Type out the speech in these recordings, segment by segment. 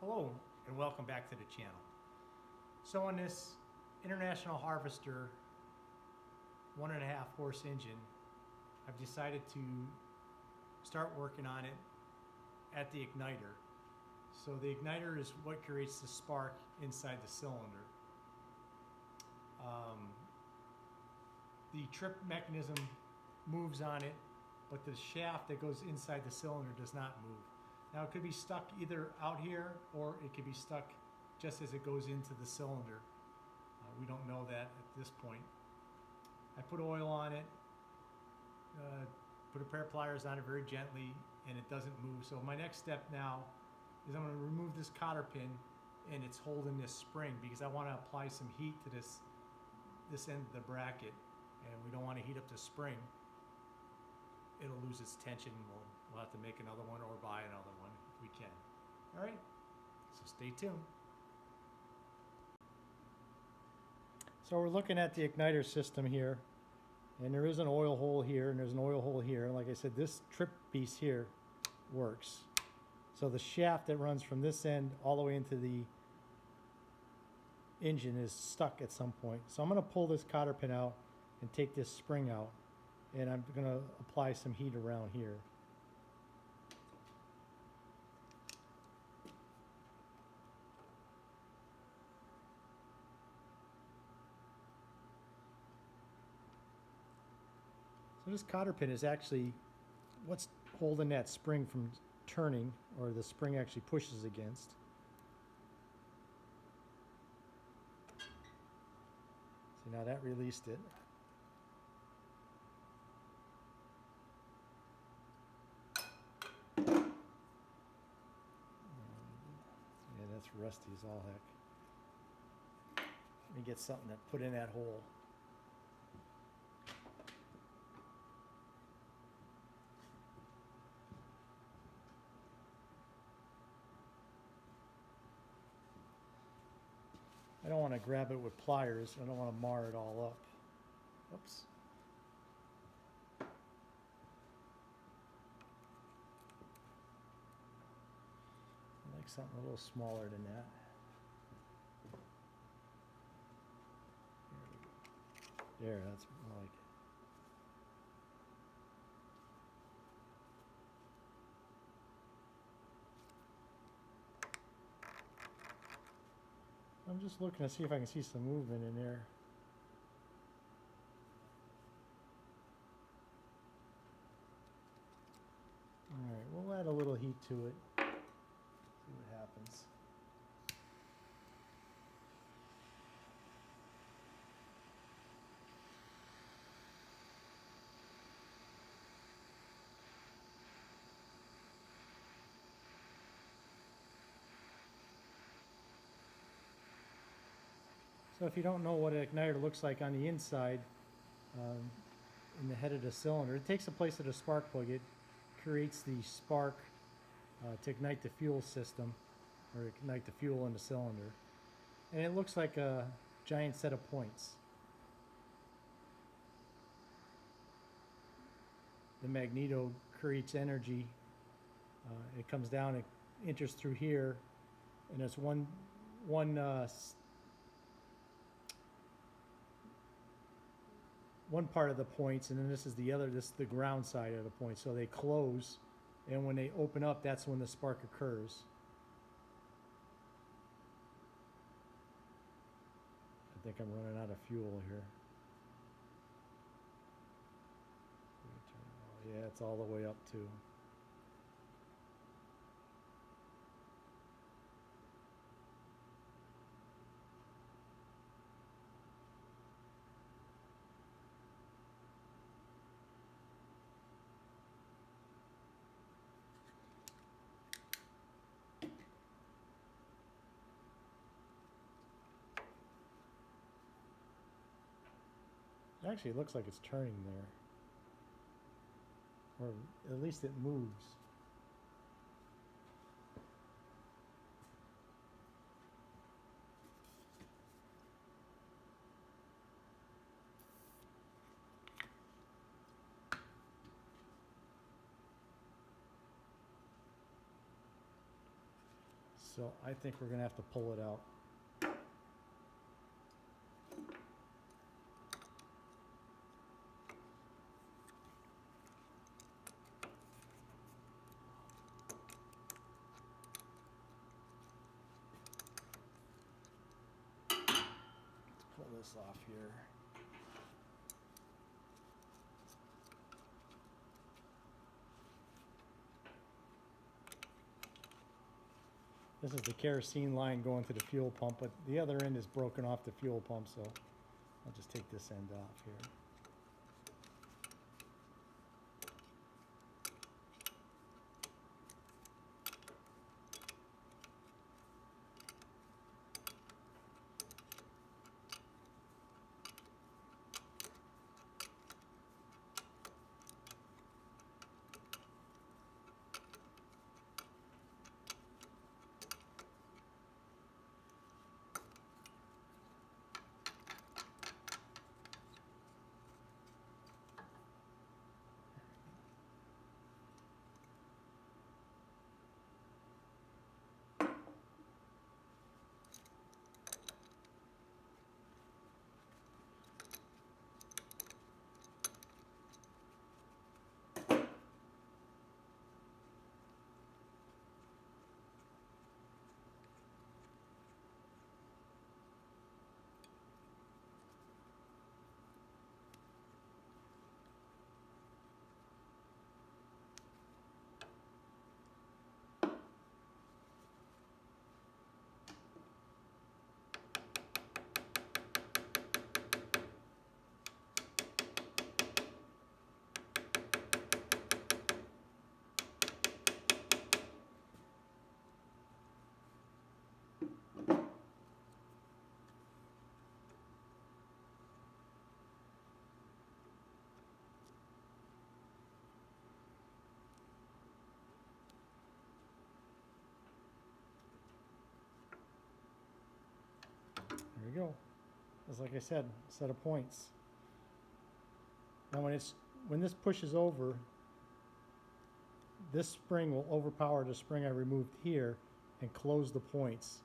Hello and welcome back to the channel. So on this International Harvester 1.5 horse engine, I've decided to start working on it at the igniter. So the igniter is what creates the spark inside the cylinder. The trip mechanism moves on it, but the shaft that goes inside the cylinder does not move. Now it could be stuck either out here or it could be stuck just as it goes into the cylinder. We don't know that at this point. I put oil on it, put a pair of pliers on it very gently, and it doesn't move. So my next step now is I'm going to remove this cotter pin, and it's holding this spring because I want to apply some heat to this end of the bracket, and we don't want to heat up the spring. It'll lose its tension. We'll have to make another one or buy another one if we can. All right, so stay tuned. So we're looking at the igniter system here, and there is an oil hole here and there's an oil hole here. And like I said, this trip piece here works. So the shaft that runs from this end all the way into the engine is stuck at some point. So I'm going to pull this cotter pin out and take this spring out, and I'm going to apply some heat around here. So this cotter pin is actually what's holding that spring from turning, or the spring actually pushes against. See, now that released it. Yeah, that's rusty as all heck. Let me get something to put in that hole. I don't want to grab it with pliers. I don't want to mar it all up. Oops. I like something a little smaller than that. There we go. There, that's more like it. I'm just looking to see if I can see some movement in there. Alright, we'll add a little heat to it. See what happens. So if you don't know what an igniter looks like on the inside, in the head of the cylinder, it takes the place of the spark plug. It creates the spark to ignite the fuel system, or ignite the fuel in the cylinder. And it looks like a giant set of points. The magneto creates energy. It comes down, it enters through here, and it's one part of the points, and then this is the other, this is the ground side of the point. So they close, and when they open up, that's when the spark occurs. I think I'm running out of fuel here. Yeah, it's all the way up too. Actually, it looks like it's turning there. Or at least it moves. So I think we're gonna have to pull it out. Let's pull this off here. This is the kerosene line going to the fuel pump, but the other end is broken off the fuel pump, so I'll just take this end off here. There we go. Just like I said, set of points. Now when this pushes over, this spring will overpower the spring I removed here and close the points.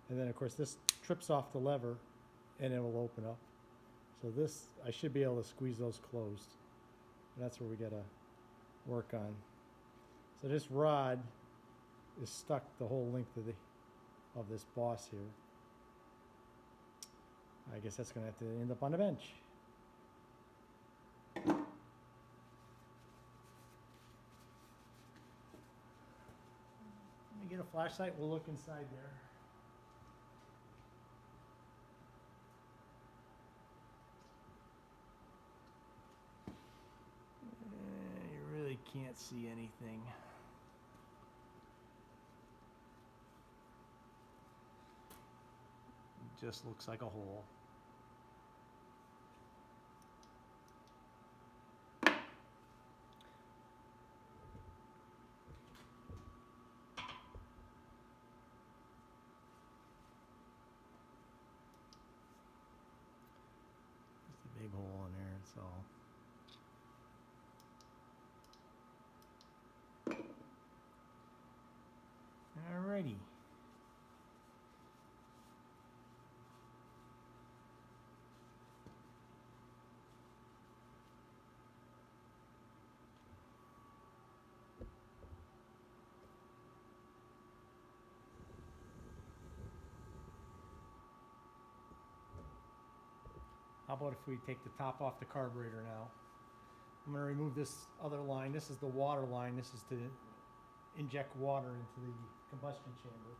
And then of course this trips off the lever and it will open up. So this, I should be able to squeeze those closed. And that's where we gotta work on. So this rod is stuck the whole length of this boss here. I guess that's gonna have to end up on the bench. Let me get a flashlight, we'll look inside there. You really can't see anything. It just looks like a hole. Big hole in there, that's all. Alrighty. How about if we take the top off the carburetor now? I'm going to remove this other line. This is the water line. This is to inject water into the combustion chamber.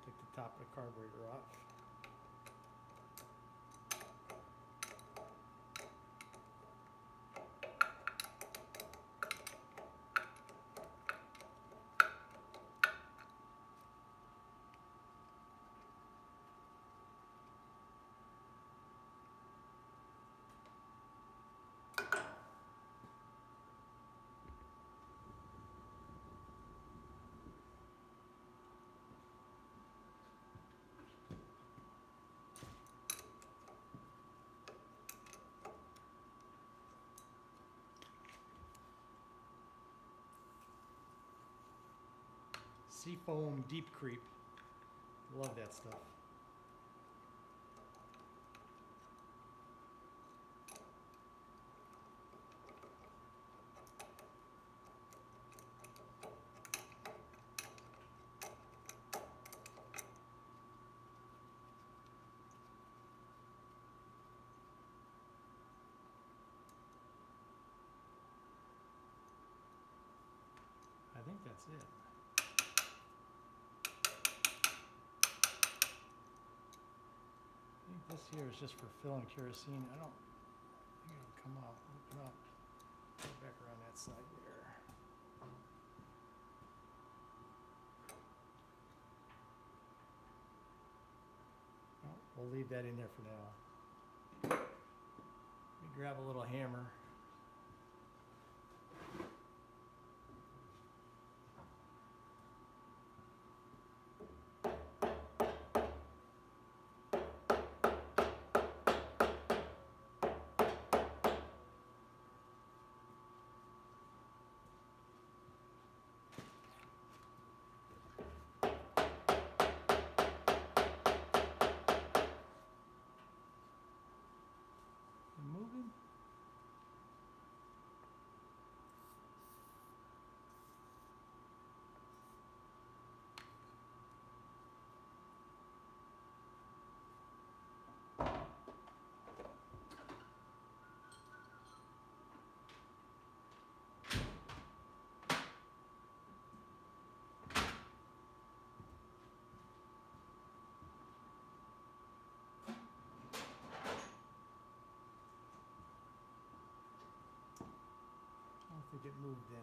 Take the top of the carburetor off. Seafoam Deep Creep. Love that stuff. I think that's it. I think this here is just for filling kerosene. I don't think it'll come out. Open up. Go back around that side there. Oh, we'll leave that in there for now. Let me grab a little hammer. Moving. I don't think it moved any.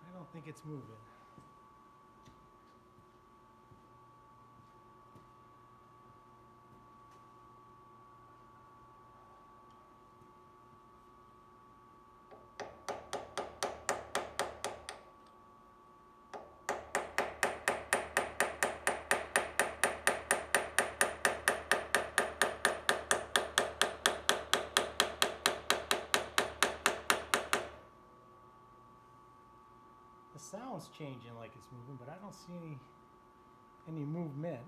I don't think it's moving. The sound's changing like it's moving, but I don't see any movement.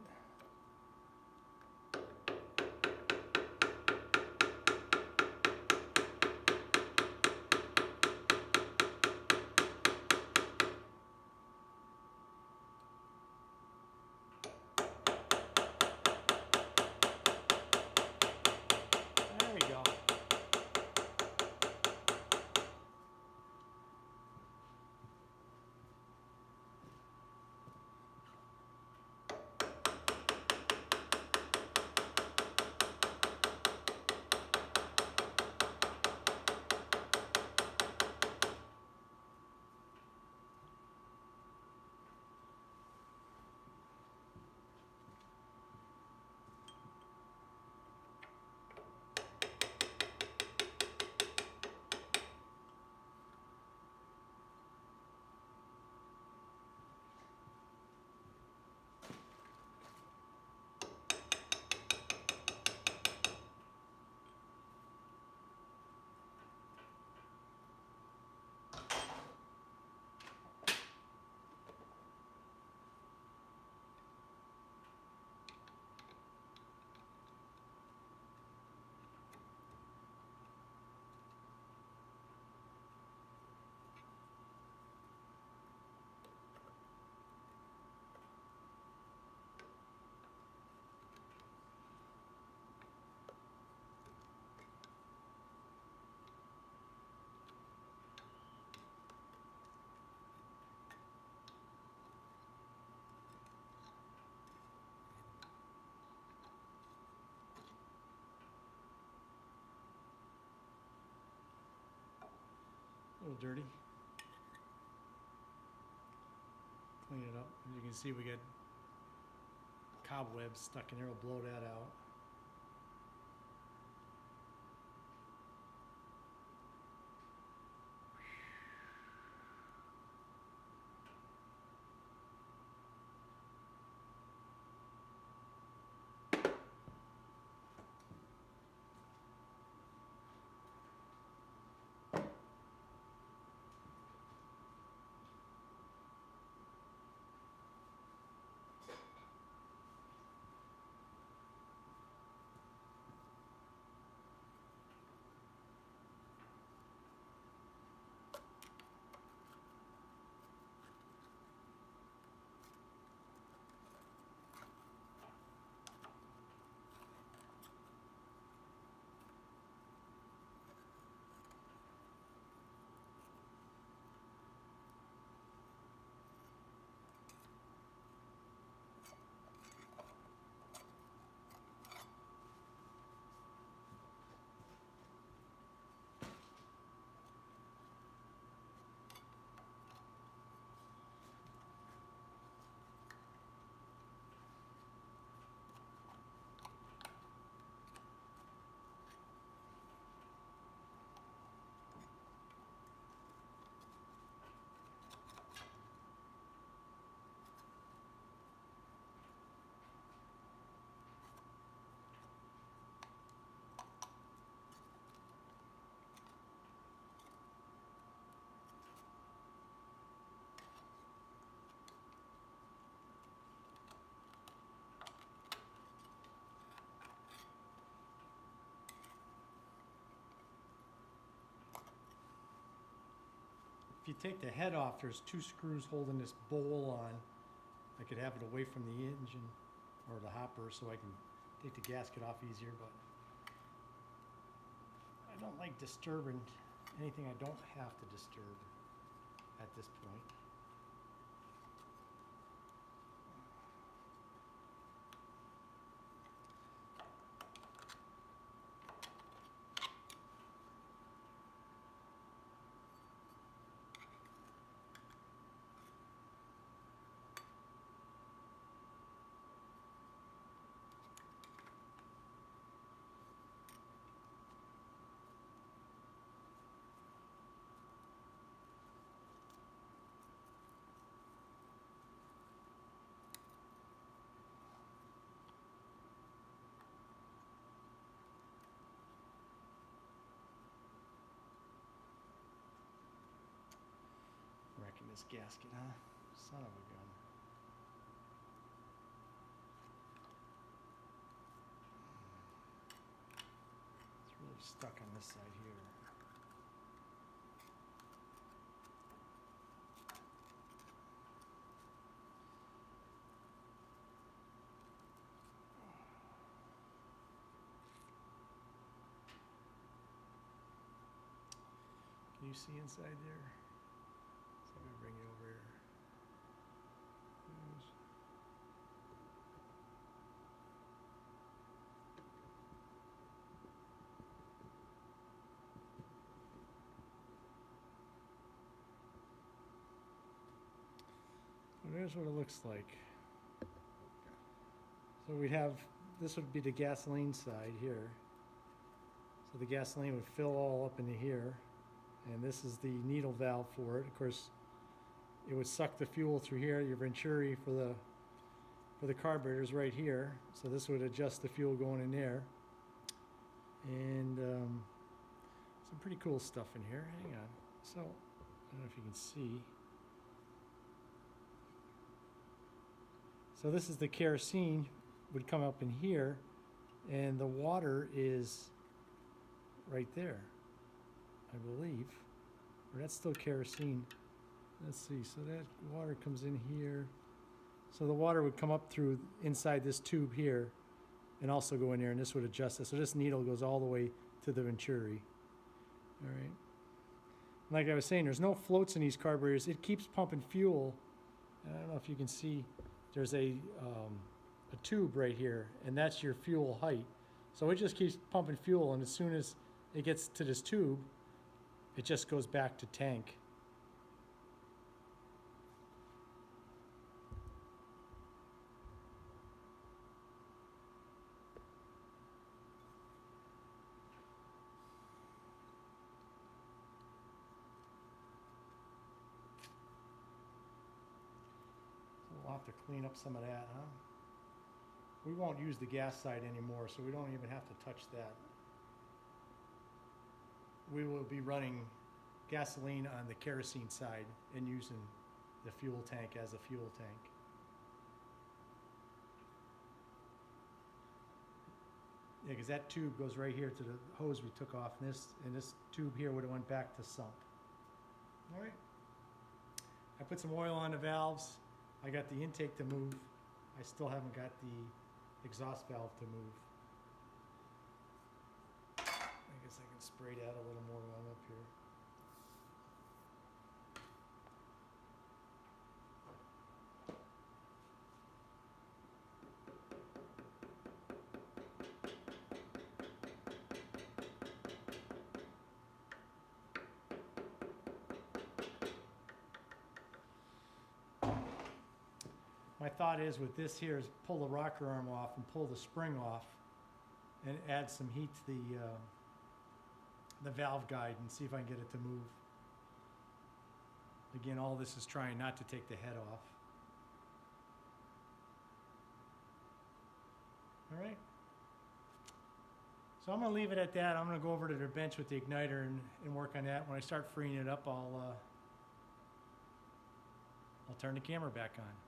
There we go. little dirty. Clean it up. As you can see, we got cobwebs stuck in there. We'll blow that out. If you take the head off, there's two screws holding this bowl on. I could have it away from the engine or the hopper so I can take the gasket off easier, but I don't like disturbing anything I don't have to disturb at this point. Wrecking this gasket, huh? Son of a gun. It's really stuck on this side here. Can you see inside there? So I'm gonna bring you over here. Well, there's what it looks like. So we'd have, this would be the gasoline side here. So the gasoline would fill all up into here. And this is the needle valve for it. Of course, it would suck the fuel through here. Your Venturi for the carburetor is right here. So this would adjust the fuel going in there. And some pretty cool stuff in here. Hang on. So, I don't know if you can see. So this is the kerosene would come up in here, and the water is right there, I believe. Or that's still kerosene. Let's see, so that water comes in here. So the water would come up through inside this tube here and also go in there, and this would adjust it. So this needle goes all the way to the Venturi. All right. Like I was saying, there's no floats in these carburetors. It keeps pumping fuel. And I don't know if you can see, there's a tube right here, and that's your fuel height. So it just keeps pumping fuel, and as soon as it gets to this tube, it just goes back to tank. So we'll have to clean up some of that, huh? We won't use the gas side anymore, so we don't even have to touch that. We will be running gasoline on the kerosene side and using the fuel tank as a fuel tank. Yeah, because that tube goes right here to the hose we took off, and this tube here would have went back to sump. All right. I put some oil on the valves. I got the intake to move. I still haven't got the exhaust valve to move. I guess I can spray that a little more while I'm up here. My thought is with this here is pull the rocker arm off and pull the spring off and add some heat to the valve guide and see if I can get it to move. Again, all this is trying not to take the head off. All right. So I'm going to leave it at that. I'm going to go over to the bench with the igniter and work on that. When I start freeing it up, I'll turn the camera back on.